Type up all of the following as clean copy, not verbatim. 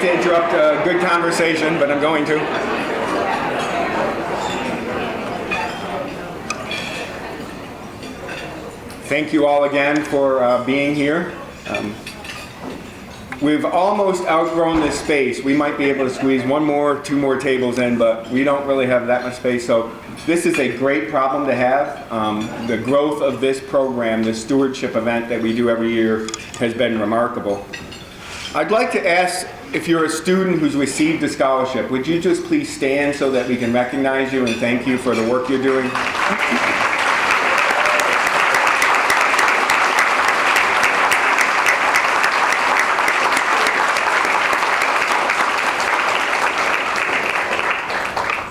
to interrupt a good conversation, but I'm going to. Thank you all again for being here. We've almost outgrown this space. We might be able to squeeze one more, two more tables in, but we don't really have that much space. So this is a great problem to have. The growth of this program, this stewardship event that we do every year, has been remarkable. I'd like to ask, if you're a student who's received a scholarship, would you just please stand so that we can recognize you and thank you for the work you're doing?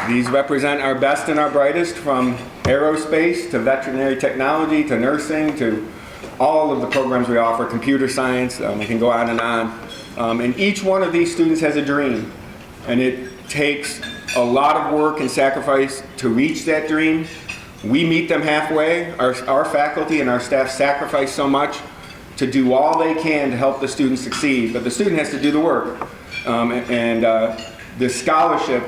These represent our best and our brightest, from aerospace to veterinary technology to nursing to all of the programs we offer, computer science, I can go on and on. And each one of these students has a dream, and it takes a lot of work and sacrifice to reach that dream. We meet them halfway. Our faculty and our staff sacrifice so much to do all they can to help the student succeed, but the student has to do the work. The scholarship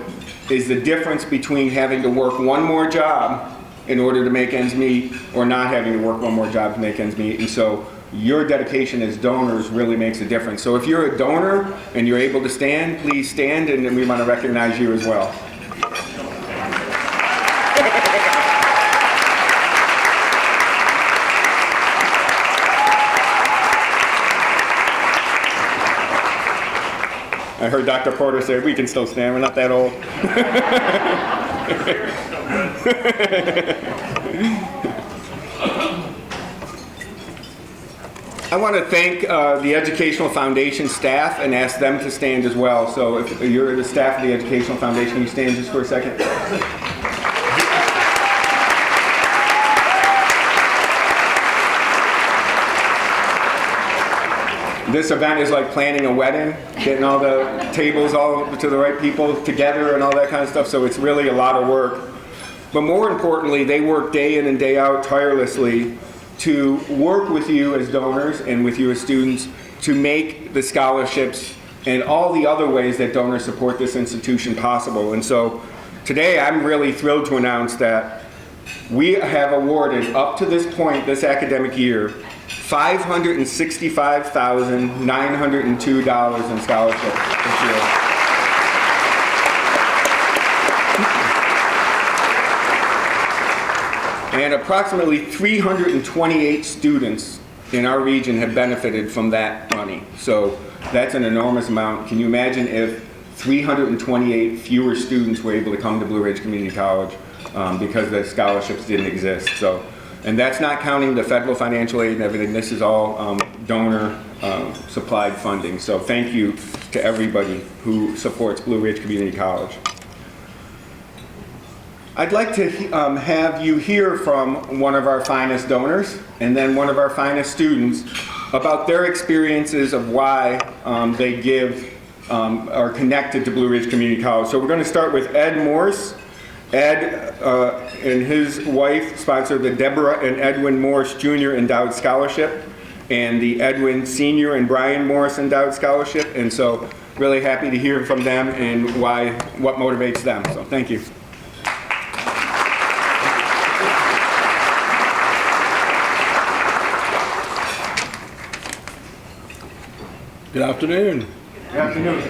is the difference between having to work one more job in order to make ends meet or not having to work one more job to make ends meet. And so your dedication as donors really makes a difference. So if you're a donor and you're able to stand, please stand, and we want to recognize you as well. I heard Dr. Porter say we can still stand, we're not that old. I want to thank the Educational Foundation staff and ask them to stand as well. So if you're the staff of the Educational Foundation, can you stand just for a second? This event is like planning a wedding, getting all the tables all to the right people together and all that kind of stuff, so it's really a lot of work. But more importantly, they work day in and day out tirelessly to work with you as donors and with you as students to make the scholarships and all the other ways that donors support this institution possible. And so today I'm really thrilled to announce that we have awarded up to this point this academic year $565,902 in scholarships this year. And approximately 328 students in our region have benefited from that money. So that's an enormous amount. Can you imagine if 328 fewer students were able to come to Blue Ridge Community College because the scholarships didn't exist? So. And that's not counting the federal financial aid and everything. This is all donor supplied funding. So thank you to everybody who supports Blue Ridge Community College. I'd like to have you hear from one of our finest donors and then one of our finest students about their experiences of why they give, are connected to Blue Ridge Community College. So we're going to start with Ed Morse. Ed and his wife sponsored the Deborah and Edwin Morse Jr. Endowed Scholarship and the Edwin Sr. and Brian Morse Endowed Scholarship. And so really happy to hear from them and what motivates them. So thank you. Good afternoon. Good afternoon.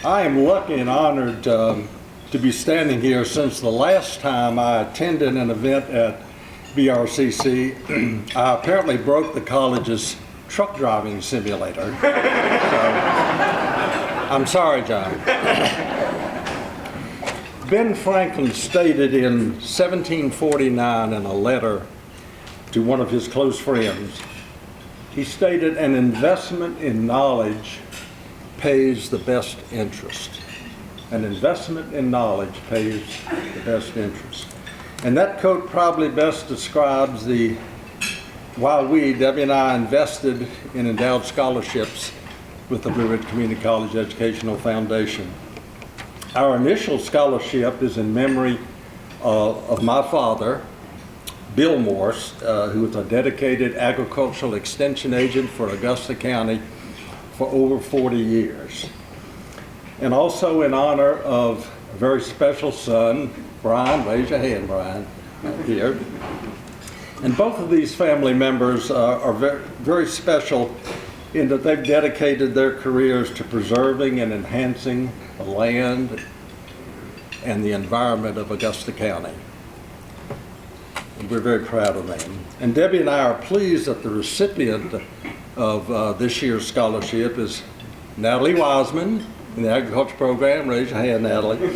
I am lucky and honored to be standing here since the last time I attended an event at BRCC. I apparently broke the college's truck driving simulator. So, I'm sorry, John. Ben Franklin stated in 1749 in a letter to one of his close friends, he stated, an investment in knowledge pays the best interest. An investment in knowledge pays the best interest. And that quote probably best describes why Debbie and I, invested in endowed scholarships with the Blue Ridge Community College Educational Foundation. Our initial scholarship is in memory of my father, Bill Morse, who was a dedicated agricultural extension agent for Augusta County for over 40 years. And also in honor of a very special son, Brian, raise your hand, Brian, right here. And both of these family members are very, very special in that they've dedicated their careers to preserving and enhancing the land and the environment of Augusta County. And we're very proud of them. And Debbie and I are pleased that the recipient of this year's scholarship is Natalie Wiseman in the agriculture program. Raise your hand, Natalie.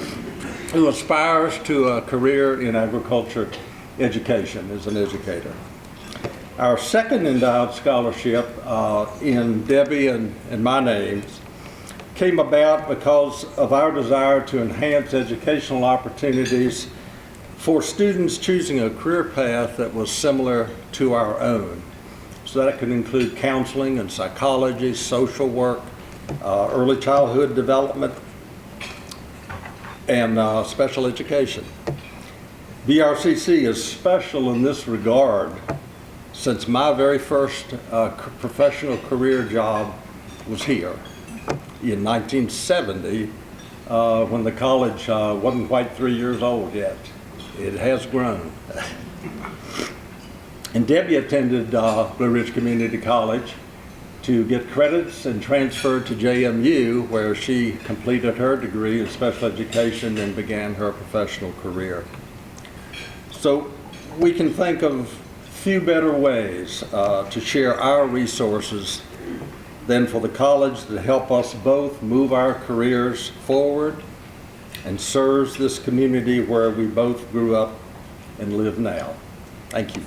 Who aspires to a career in agriculture education as an educator. Our second endowed scholarship in Debbie and my names came about because of our desire to enhance educational opportunities for students choosing a career path that was similar to our own. So that could include counseling and psychology, social work, early childhood development, and special education. VRCC is special in this regard since my very first professional career job was here in 1970 when the college wasn't quite 3 years old yet. It has grown. And Debbie attended Blue Ridge Community College to get credits and transferred to JMU, where she completed her degree in special education and began her professional career. So we can think of few better ways to share our resources than for the college to help us both move our careers forward and serves this community where we both grew up and live now. Thank you.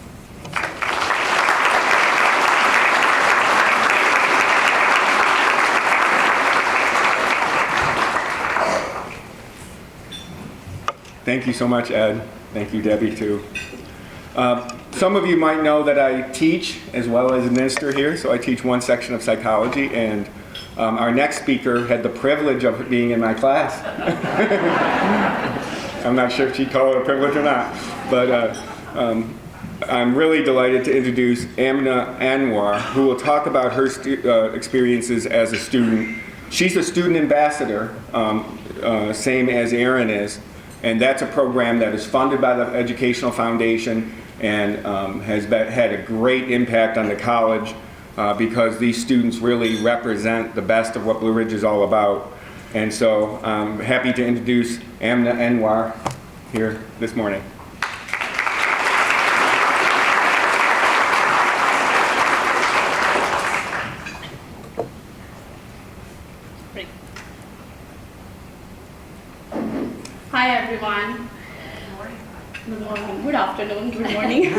Thank you so much, Ed. Thank you, Debbie, too. Some of you might know that I teach as well as administer here, so I teach one section of psychology, and our next speaker had the privilege of being in my class. I'm not sure if she'd call it a privilege or not, but I'm really delighted to introduce Amna Anwar, who will talk about her experiences as a student. She's a student ambassador, same as Erin is. And that's a program that is funded by the Educational Foundation and has had a great impact on the college because these students really represent the best of what Blue Ridge is all about. And so I'm happy to introduce Amna Anwar here this morning. Hi everyone. Good morning, good afternoon, good morning.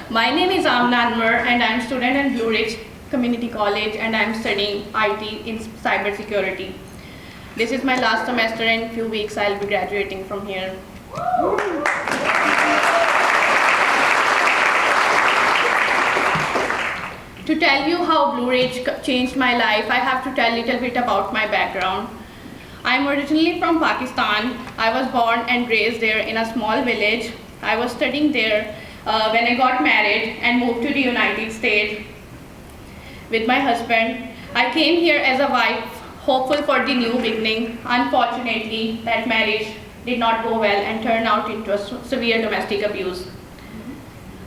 My name is Amna Anwar and I'm a student at Blue Ridge Community College and I'm studying IT in cybersecurity. This is my last semester and in a few weeks I'll be graduating from here. To tell you how Blue Ridge changed my life, I have to tell a little bit about my background. I'm originally from Pakistan. I was born and raised there in a small village. I was studying there when I got married and moved to the United States with my husband. I came here as a wife, hopeful for the new beginning. Unfortunately, that marriage did not go well and turned out into a severe domestic abuse.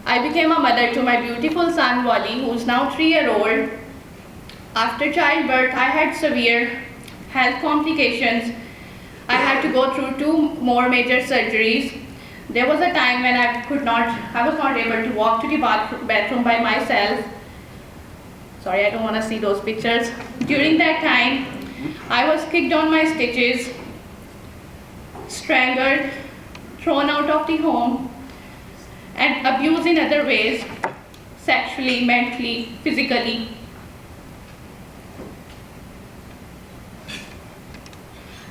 I became a mother to my beautiful son, Wally, who is now 3-year-old. After childbirth, I had severe health complications. I had to go through 2 more major surgeries. There was a time when I was not able to walk to the bathroom by myself. Sorry, I don't want to see those pictures. During that time, I was kicked on my stitches, strangled, thrown out of the home, and abused in other ways, sexually, mentally, physically.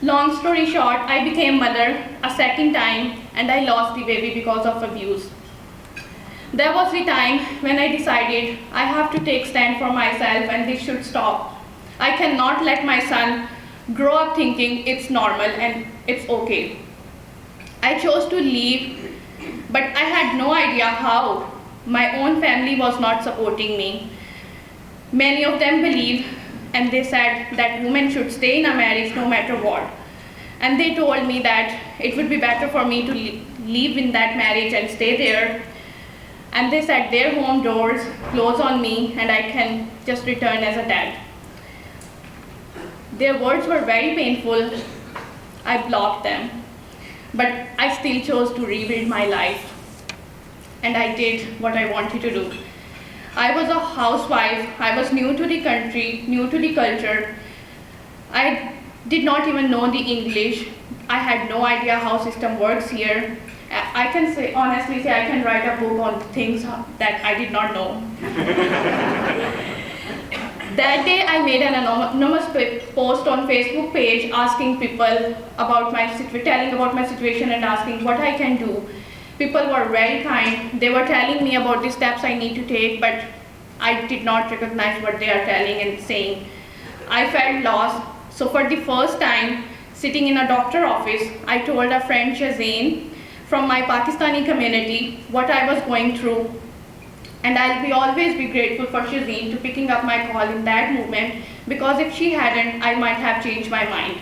Long story short, I became mother a second time and I lost the baby because of abuse. There was the time when I decided I have to take stand for myself and this should stop. I cannot let my son grow up thinking it's normal and it's okay. I chose to leave, but I had no idea how. My own family was not supporting me. Many of them believe and they said that women should stay in a marriage no matter what. And they told me that it would be better for me to leave in that marriage and stay there. And they said their home doors close on me and I can just return as a dad. Their words were very painful. I blocked them. But I still chose to rebuild my life. And I did what I wanted to do. I was a housewife. I was new to the country, new to the culture. I did not even know the English. I had no idea how system works here. I can say, honestly say, I can write a book on things that I did not know. That day I made an anonymous post on Facebook page asking people about telling about my situation and asking what I can do. People were very kind. They were telling me about the steps I need to take, but I did not recognize what they are telling and saying. I felt lost. So for the first time, sitting in a doctor's office, I told a friend, Shazeen, from my Pakistani community, what I was going through. And I'll always be grateful for Shazeen to picking up my call in that moment, because if she hadn't, I might have changed my mind.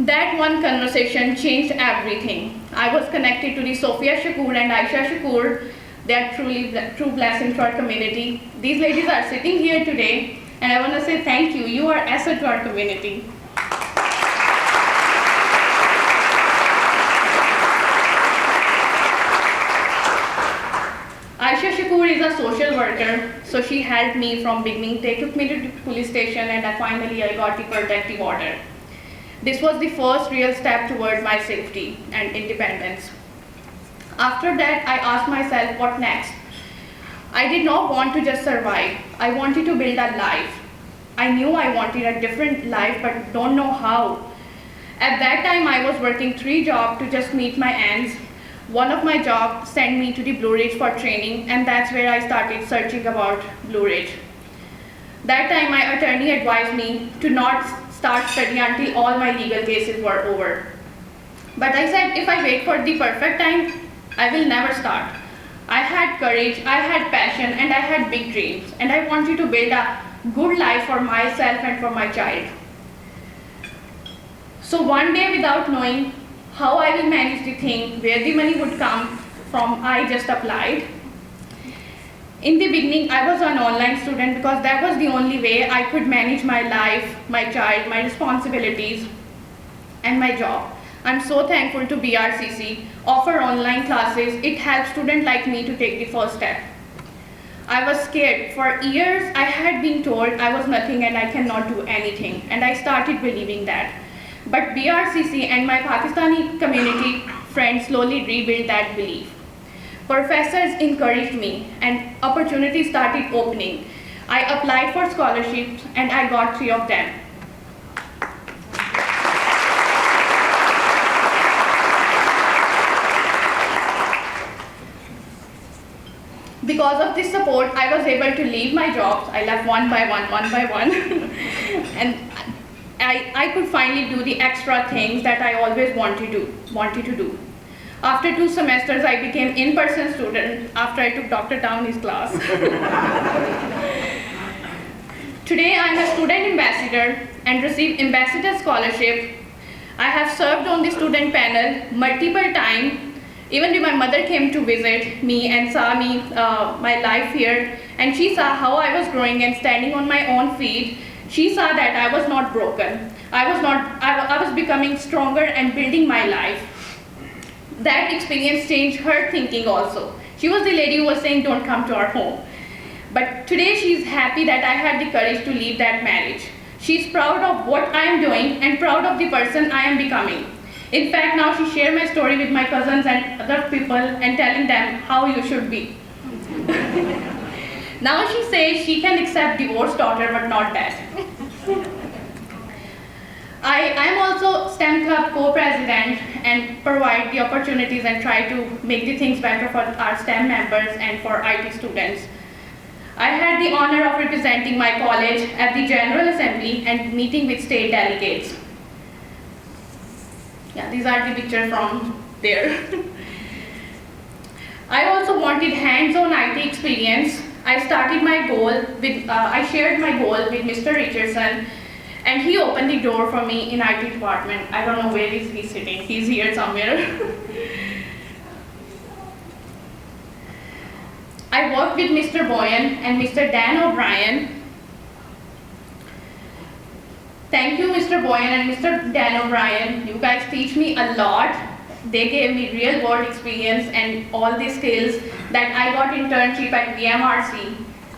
That one conversation changed everything. I was connected to the Sophia Shakur and Aisha Shakur. They are truly true blessings to our community. These ladies are sitting here today, and I want to say thank you. You are an asset to our community. Aisha Shakur is a social worker, so she helped me from beginning. They took me to the police station, and finally I got the protective order. This was the first real step toward my safety and independence. After that, I asked myself, what next? I did not want to just survive. I wanted to build a life. I knew I wanted a different life, but don't know how. At that time, I was working 3 jobs to just meet my ends. One of my jobs sent me to the Blue Ridge for training, and that's where I started searching about Blue Ridge. That time, my attorney advised me to not start studying until all my legal cases were over. But I said, if I wait for the perfect time, I will never start. I had courage, I had passion, and I had big dreams, and I wanted to build a good life for myself and for my child. So one day, without knowing how I will manage the thing, where the money would come from, I just applied. In the beginning, I was an online student because that was the only way I could manage my life, my child, my responsibilities, and my job. I'm so thankful to BRCC offer online classes. It helps students like me to take the first step. I was scared. For years, I had been told I was nothing and I cannot do anything, and I started believing that. But BRCC and my Pakistani community friends slowly rebuilt that belief. Professors encouraged me and opportunities started opening. I applied for scholarships and I got 3 of them. Because of this support, I was able to leave my jobs. I left one by one. And I could finally do the extra things that I always wanted to do. After 2 semesters, I became in-person student after I took Dr. Downey's class. Today, I am a student ambassador and received ambassador scholarship. I have served on the student panel multiple times. Even my mother came to visit me and saw me, my life here, and she saw how I was growing and standing on my own feet. She saw that I was not broken. I was becoming stronger and building my life. That experience changed her thinking also. She was the lady who was saying, don't come to our home. But today she's happy that I had the courage to leave that marriage. She's proud of what I am doing and proud of the person I am becoming. In fact, now she shares my story with my cousins and other people and telling them how you should be. Now she says she can accept divorced daughter, but not that. I am also STEM Club co-president and provide the opportunities and try to make the things better for our STEM members and for IT students. I had the honor of representing my college at the General Assembly and meeting with state delegates. Yeah, these are the pictures from there. I also wanted hands-on IT experience. I started my goal with, I shared my goal with Mr. Richardson, and he opened the door for me in IT department. I don't know where is he sitting. He's here somewhere. I worked with Mr. Boyan and Mr. Dan O'Brien. Thank you, Mr. Boyan and Mr. Dan O'Brien. You guys teach me a lot. They gave me real world experience and all the skills that I got internship at VMRC,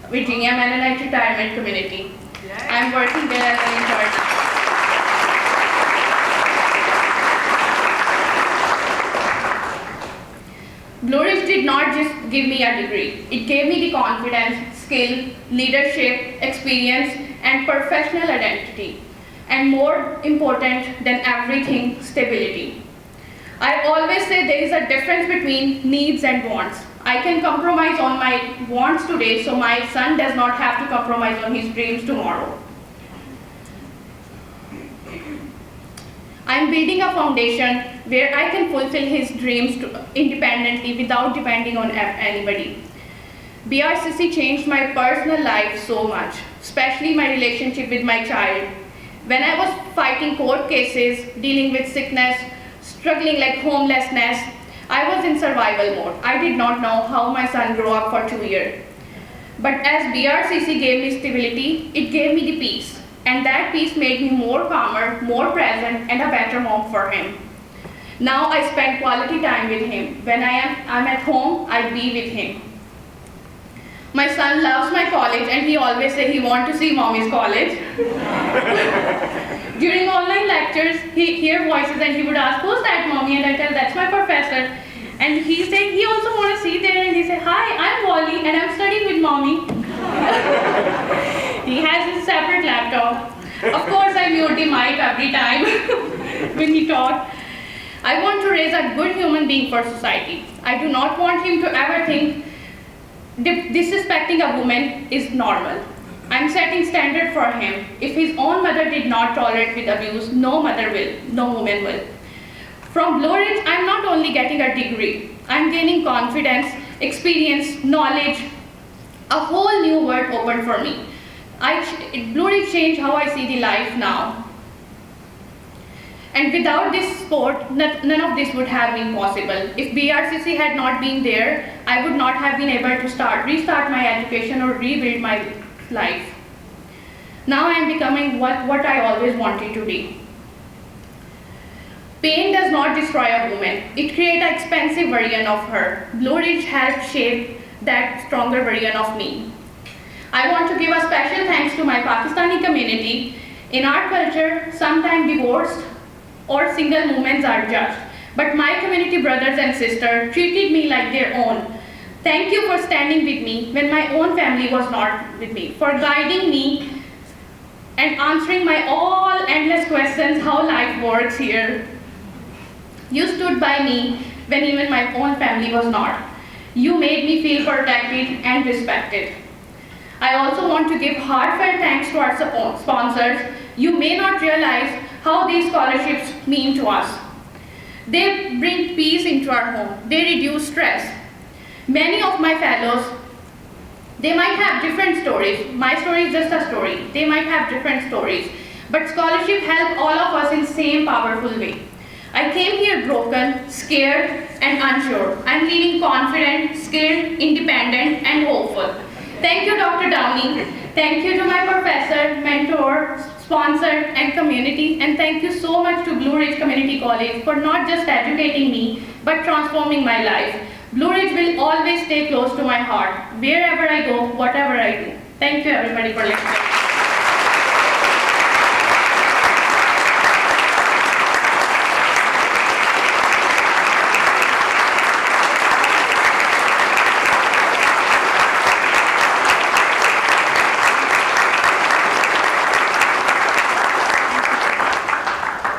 Virginia Mennonite Retirement Community. I'm working there as an intern. Blue Ridge did not just give me a degree. It gave me the confidence, skill, leadership, experience, and professional identity. And more important than everything, stability. I always say there is a difference between needs and wants. I can compromise on my wants today so my son does not have to compromise on his dreams tomorrow. I am building a foundation where I can fulfill his dreams independently without depending on anybody. BRCC changed my personal life so much, especially my relationship with my child. When I was fighting court cases, dealing with sickness, struggling like homelessness, I was in survival mode. I did not know how my son grew up for 2 years. But as BRCC gave me stability, it gave me the peace. And that peace made me more calmer, more present, and a better mom for him. Now I spend quality time with him. When I'm at home, I be with him. My son loves my college and he always says he wants to see mommy's college. During online lectures, he hear voices and he would ask, who's that mommy? And I tell, that's my professor. And he said he also want to see there and he said, hi, I'm Wally and I'm studying with mommy. He has his separate laptop. Of course, I mute the mic every time when he talks. I want to raise a good human being for society. I do not want him to ever think disrespecting a woman is normal. I'm setting standard for him. If his own mother did not tolerate with abuse, no mother will, no woman will. From Blue Ridge, I'm not only getting a degree, I'm gaining confidence, experience, knowledge, a whole new world opened for me. Blue Ridge changed how I see the life now. And without this sport, none of this would have been possible. If BRCC had not been there, I would not have been able to restart my education or rebuild my life. Now I am becoming what I always wanted to be. Pain does not destroy a woman. It creates an expensive version of her. Blue Ridge helped shape that stronger version of me. I want to give a special thanks to my Pakistani community. In our culture, sometimes divorced or single women are judged. But my community brothers and sisters treated me like their own. Thank you for standing with me when my own family was not with me, for guiding me and answering my all endless questions how life works here. You stood by me when even my own family was not. You made me feel protected and respected. I also want to give heartfelt thanks to our sponsors. You may not realize how these scholarships mean to us. They bring peace into our home. They reduce stress. Many of my fellows, they might have different stories. My story is just a story. They might have different stories. But scholarship help all of us in same powerful way. I came here broken, scared, and unsure. I'm leaving confident, skilled, independent, and hopeful. Thank you, Dr. Downey. Thank you to my professor, mentor, sponsor, and community. And thank you so much to Blue Ridge Community College for not just educating me, but transforming my life. Blue Ridge will always stay close to my heart, wherever I go, whatever I do. Thank you, everybody, for listening.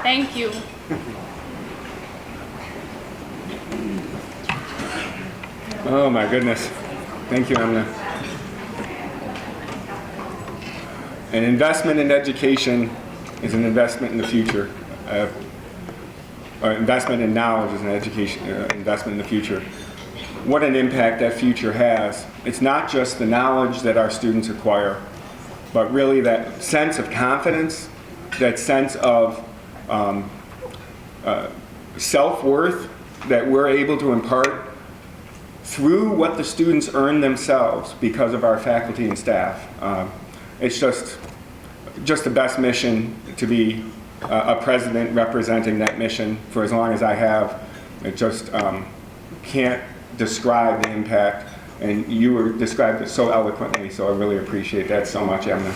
Thank you. Oh my goodness. Thank you, Emna. An investment in education is an investment in the future. Or investment in knowledge is an investment in the future. what an impact that future has. It's not just the knowledge that our students acquire, but really that sense of confidence, that sense of self-worth that we're able to impart through what the students earn themselves because of our faculty and staff. It's just the best mission to be a president representing that mission for as long as I have. It just can't describe the impact, and you described it so eloquently, so I really appreciate that so much, Emma.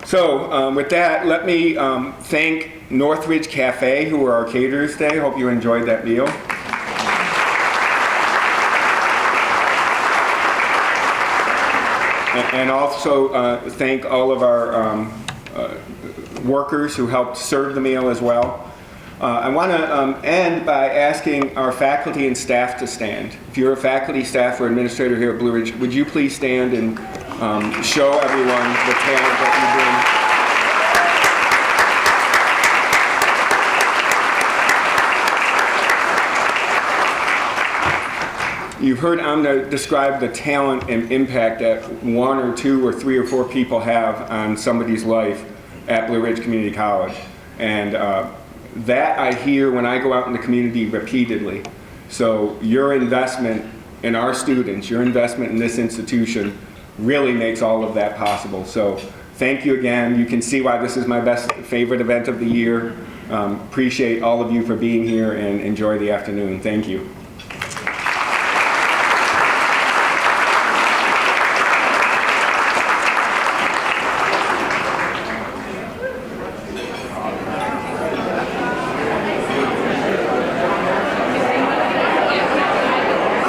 So with that, let me thank Northridge Cafe, who were our caterers today. Hope you enjoyed that meal. And also thank all of our workers who helped serve the meal as well. I want to end by asking our faculty and staff to stand. If you're a faculty, staff, or administrator here at Blue Ridge, would you please stand and show everyone the talent that you bring? You've heard Amna describe the talent and impact that 1 or 2 or 3 or 4 people have on somebody's life at Blue Ridge Community College. And that I hear when I go out in the community repeatedly. So your investment in our students, your investment in this institution really makes all of that possible. So thank you again. You can see why this is my favorite event of the year. Appreciate all of you for being here, and enjoy the afternoon. Thank you.